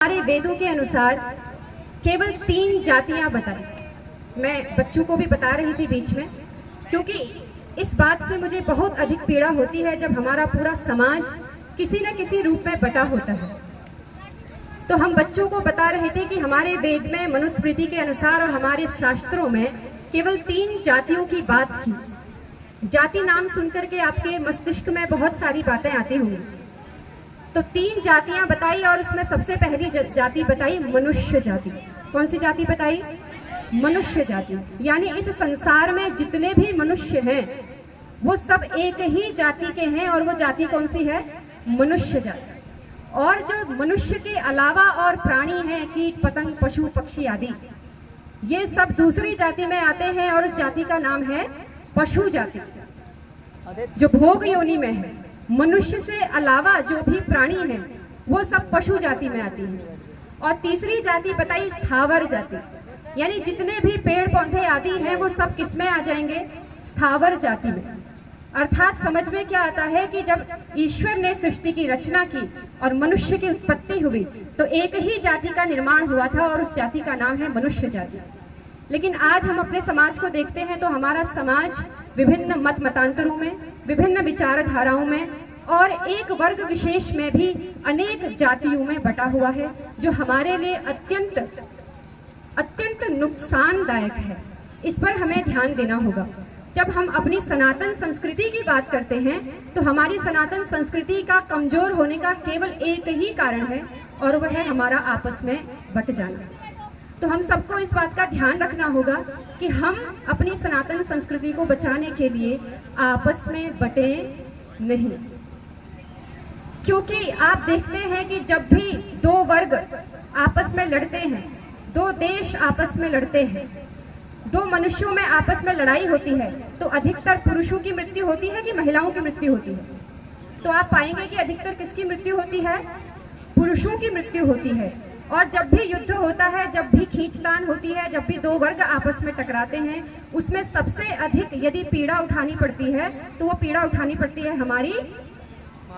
हमारे वेदों के अनुसार केवल 3 जातियां बताई। मैं बच्चों को भी बता रही थी बीच में, क्योंकि इस बात से मुझे बहुत अधिक पीड़ा होती है जब हमारा पूरा समाज किसी न किसी रूप में बटा होता है। तो हम बच्चों को बता रहे थे कि हमारे वेद में मनुस्मृति के अनुसार और हमारे शास्त्रों में केवल 3 जातियों की बात की। जाति नाम सुनकर के आपके मस्तिष्क में बहुत सारी बातें आती होंगी। तो 3 जातियां बताई और उसमें सबसे पहली जाति बताई मनुष्य जाति। कौन सी जाति बताई? मनुष्य जाति। यानी इस संसार में जितने भी मनुष्य हैं वो सब एक ही जाति के हैं, और वो जाति कौन सी है? मनुष्य जाति। और जो मनुष्य के अलावा और प्राणी हैं, कीट पतंग पशु पक्षी आदि, ये सब दूसरी जाति में आते हैं और उस जाति का नाम है पशु जाति, जो भोग योनि में है। मनुष्य से अलावा जो भी प्राणी हैं वो सब पशु जाति में आती हैं। और तीसरी जाति बताई स्थावर जाति, यानी जितने भी पेड़ पौधे आदि हैं वो सब किस में आ जाएंगे? स्थावर जाति में। अर्थात समझ में क्या आता है कि जब ईश्वर ने सृष्टि की रचना की और मनुष्य की उत्पत्ति हुई तो एक ही जाति का निर्माण हुआ था और उस जाति का नाम है मनुष्य जाति। लेकिन आज हम अपने समाज को देखते हैं तो हमारा समाज विभिन्न मत मतांतरों में, विभिन्न विचारधाराओं में और एक वर्ग विशेष में भी अनेक जातियों में बटा हुआ है, जो हमारे लिए अत्यंत अत्यंत नुकसानदायक है। इस पर हमें ध्यान देना होगा। जब हम अपनी सनातन संस्कृति की बात करते हैं तो हमारी सनातन संस्कृति का कमजोर होने का केवल एक ही कारण है, और वह है हमारा आपस में बट जाना। तो हम सबको इस बात का ध्यान रखना होगा कि हम अपनी सनातन संस्कृति को बचाने के लिए आपस में बटे नहीं। क्योंकि आप देखते हैं कि जब भी 2 वर्ग आपस में लड़ते हैं, 2 देश आपस में लड़ते हैं, 2 मनुष्यों में आपस में लड़ाई होती है, तो अधिकतर पुरुषों की मृत्यु होती है कि महिलाओं की मृत्यु होती है? तो आप पाएंगे कि अधिकतर किसकी मृत्यु होती है? पुरुषों की मृत्यु होती है। और जब भी युद्ध होता है, जब भी खींचतान होती है, जब भी 2 वर्ग आपस में टकराते हैं, उसमें सबसे अधिक यदि पीड़ा उठानी पड़ती है तो वो पीड़ा उठानी पड़ती है हमारी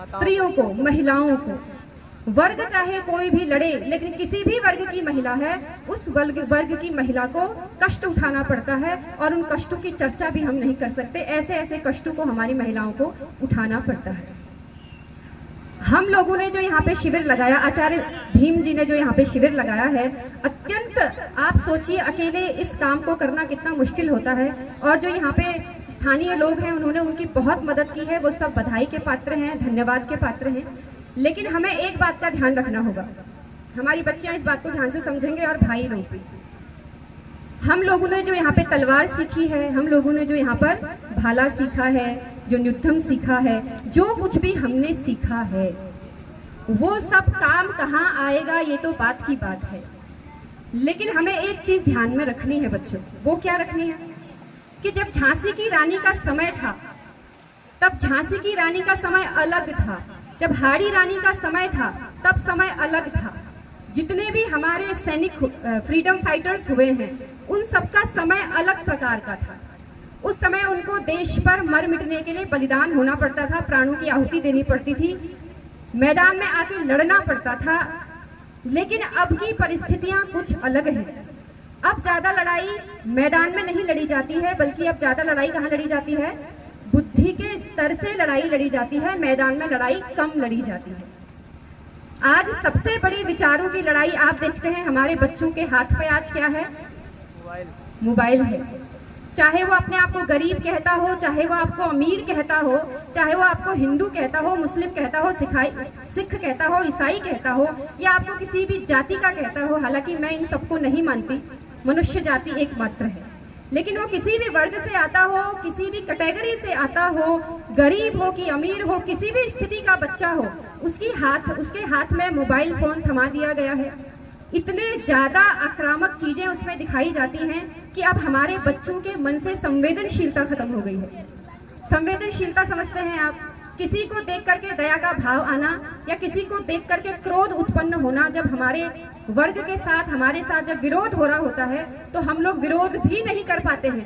स्त्रियों को, महिलाओं को। वर्ग चाहे कोई भी लड़े, लेकिन किसी भी वर्ग की महिला है, उस वर्ग की महिला को कष्ट उठाना पड़ता है, और उन कष्टों की चर्चा भी हम नहीं कर सकते। ऐसे ऐसे कष्टों को हमारी महिलाओं को उठाना पड़ता है। हम लोगों ने जो यहाँ पे शिविर लगाया, आचार्य भीम जी ने जो यहाँ पे शिविर लगाया है, अत्यंत, आप सोचिए अकेले इस काम को करना कितना मुश्किल होता है। और जो यहाँ पे स्थानीय लोग हैं उन्होंने उनकी बहुत मदद की है, वो सब बधाई के पात्र हैं, धन्यवाद के पात्र हैं। लेकिन हमें एक बात का ध्यान रखना होगा, हमारी बच्चियां इस बात को ध्यान से समझेंगे और भाई लोग भी। हम लोगों ने जो यहाँ पे तलवार सीखी है, हम लोगों ने जो यहाँ पर भाला सीखा है, जो युद्धम सीखा है, जो कुछ भी हमने सीखा है, वो सब काम कहाँ आएगा ये तो बात की बात है। लेकिन हमें एक चीज ध्यान में रखनी है बच्चों। वो क्या रखनी है? कि जब झांसी की रानी का समय था तब झांसी की रानी का समय अलग था, जब हाड़ी रानी का समय था तब समय अलग था। जितने भी हमारे सैनिक फ्रीडम फाइटर्स हुए हैं उन सबका समय अलग प्रकार का था। उस समय उनको देश पर मर मिटने के लिए बलिदान होना पड़ता था, प्राणों की आहुति देनी पड़ती थी, मैदान में आके लड़ना पड़ता था। लेकिन अब की परिस्थितियां कुछ अलग हैं। अब ज्यादा लड़ाई मैदान में नहीं लड़ी जाती है, बल्कि अब ज्यादा लड़ाई कहाँ लड़ी जाती है? बुद्धि के स्तर से लड़ाई लड़ी जाती है, मैदान में लड़ाई कम लड़ी जाती है। आज सबसे बड़ी विचारों की लड़ाई आप देखते हैं हमारे बच्चों के हाथ पे आज क्या है? मोबाइल है। चाहे वो अपने आप को गरीब कहता हो, चाहे वो आपको अमीर कहता हो, चाहे वो आपको हिंदू कहता हो, मुस्लिम कहता हो, सिख कहता हो, ईसाई कहता हो, या आपको किसी भी जाति का कहता हो। हालांकि मैं इन सबको नहीं मानती, मनुष्य जाति एकमात्र है। लेकिन वो किसी भी वर्ग से आता हो, किसी भी कैटेगरी से आता हो, गरीब हो कि अमीर हो, किसी भी स्थिति का बच्चा हो, उसके हाथ में मोबाइल फोन थमा दिया गया है। इतने ज्यादा आक्रामक चीजें उसमें दिखाई जाती हैं कि अब हमारे बच्चों के मन से संवेदनशीलता खत्म हो गई है। संवेदनशीलता समझते हैं आप? किसी को देख करके दया का भाव आना, या किसी को देख करके क्रोध उत्पन्न होना। जब हमारे वर्ग के साथ, हमारे साथ जब विरोध हो रहा होता है तो हम लोग विरोध भी नहीं कर पाते हैं।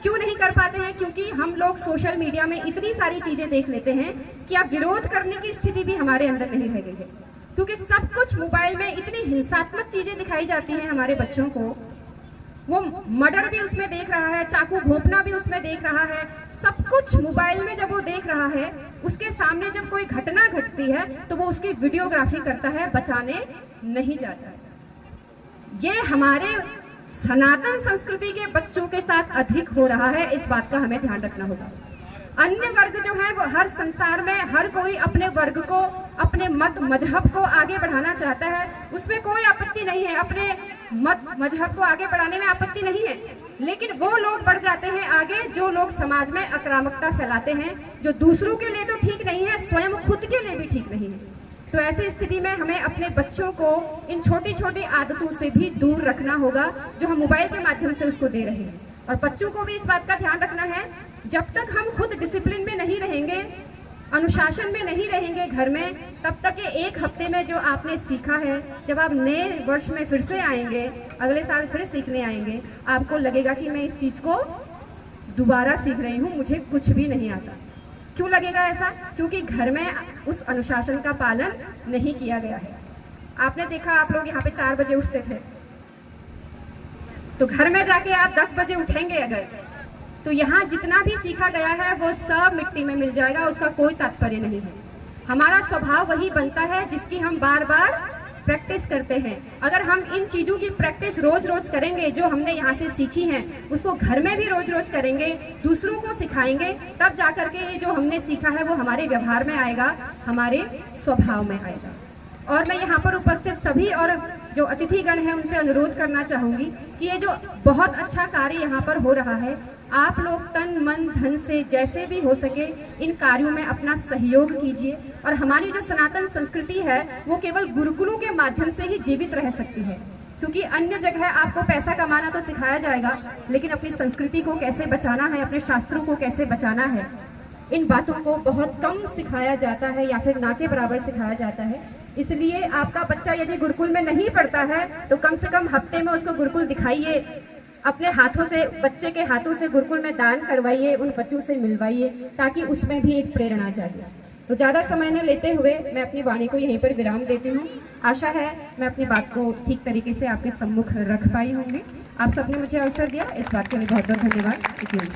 क्यों नहीं कर पाते हैं? क्योंकि हम लोग सोशल मीडिया में इतनी सारी चीजें देख लेते हैं कि अब विरोध करने की स्थिति भी हमारे अंदर नहीं रह गई है। क्योंकि सब कुछ मोबाइल में इतनी हिंसात्मक चीजें दिखाई जाती हैं हमारे बच्चों को। वो मर्डर भी उसमें देख रहा है, चाकू घोंपना भी उसमें देख रहा है, सब कुछ मोबाइल में जब वो देख रहा है, उसके सामने जब कोई घटना घटती है तो वो उसकी वीडियोग्राफी करता है, बचाने नहीं जाता। ये हमारे सनातन संस्कृति के बच्चों के साथ अधिक हो रहा है, इस बात का हमें ध्यान रखना होगा। अन्य वर्ग जो है वो हर संसार में हर कोई अपने वर्ग को, अपने मत मजहब को आगे बढ़ाना चाहता है, उसमें कोई आपत्ति नहीं है, अपने मत मजहब को आगे बढ़ाने में आपत्ति नहीं है। लेकिन वो लोग बढ़ जाते हैं आगे जो लोग समाज में आक्रामकता फैलाते हैं, जो दूसरों के लिए तो ठीक नहीं है, स्वयं खुद के लिए भी ठीक नहीं है। तो ऐसी स्थिति में हमें अपने बच्चों को इन छोटी छोटी आदतों से भी दूर रखना होगा जो हम मोबाइल के माध्यम से उसको दे रहे हैं। और बच्चों को भी इस बात का ध्यान रखना है, जब तक हम खुद डिसिप्लिन में नहीं रहेंगे, अनुशासन में नहीं रहेंगे घर में, तब तक ये एक हफ्ते में जो आपने सीखा है, जब आप नए वर्ष में फिर से आएंगे, अगले साल फिर सीखने आएंगे, आपको लगेगा कि मैं इस चीज को दोबारा सीख रही हूँ, मुझे कुछ भी नहीं आता। क्यों लगेगा ऐसा? क्योंकि घर में उस अनुशासन का पालन नहीं किया गया है। आपने देखा, आप लोग यहाँ पे 4 बजे उठते थे, तो घर में जाके आप 10 बजे उठेंगे अगर, तो यहाँ जितना भी सीखा गया है वो सब मिट्टी में मिल जाएगा, उसका कोई तात्पर्य नहीं है। हमारा स्वभाव वही बनता है जिसकी हम बार बार प्रैक्टिस करते हैं। अगर हम इन चीजों की प्रैक्टिस रोज रोज करेंगे, जो हमने यहाँ से सीखी हैं उसको घर में भी रोज रोज करेंगे, दूसरों को सिखाएंगे, तब जाकर के ये जो हमने सीखा है वो हमारे व्यवहार में आएगा, हमारे स्वभाव में आएगा। और मैं यहाँ पर उपस्थित सभी और जो अतिथिगण हैं उनसे अनुरोध करना चाहूंगी कि ये जो बहुत अच्छा कार्य यहाँ पर हो रहा है, आप लोग तन मन धन से जैसे भी हो सके इन कार्यों में अपना सहयोग कीजिए। और हमारी जो सनातन संस्कृति है वो केवल गुरुकुलों के माध्यम से ही जीवित रह सकती है, क्योंकि अन्य जगह आपको पैसा कमाना तो सिखाया जाएगा, लेकिन अपनी संस्कृति को कैसे बचाना है, अपने शास्त्रों को कैसे बचाना है, इन बातों को बहुत कम सिखाया जाता है या फिर ना के बराबर सिखाया जाता है। इसलिए आपका बच्चा यदि गुरुकुल में नहीं पढ़ता है तो कम से कम हफ्ते में उसको गुरुकुल दिखाइए, अपने हाथों से, बच्चे के हाथों से गुरुकुल में दान करवाइए, उन बच्चों से मिलवाइए, ताकि उसमें भी एक प्रेरणा जागे। तो ज़्यादा समय न लेते हुए मैं अपनी वाणी को यहीं पर विराम देती हूँ। आशा है मैं अपनी बात को ठीक तरीके से आपके सम्मुख रख पाई होंगी। आप सबने मुझे अवसर दिया, इस बात के लिए बहुत बहुत धन्यवाद।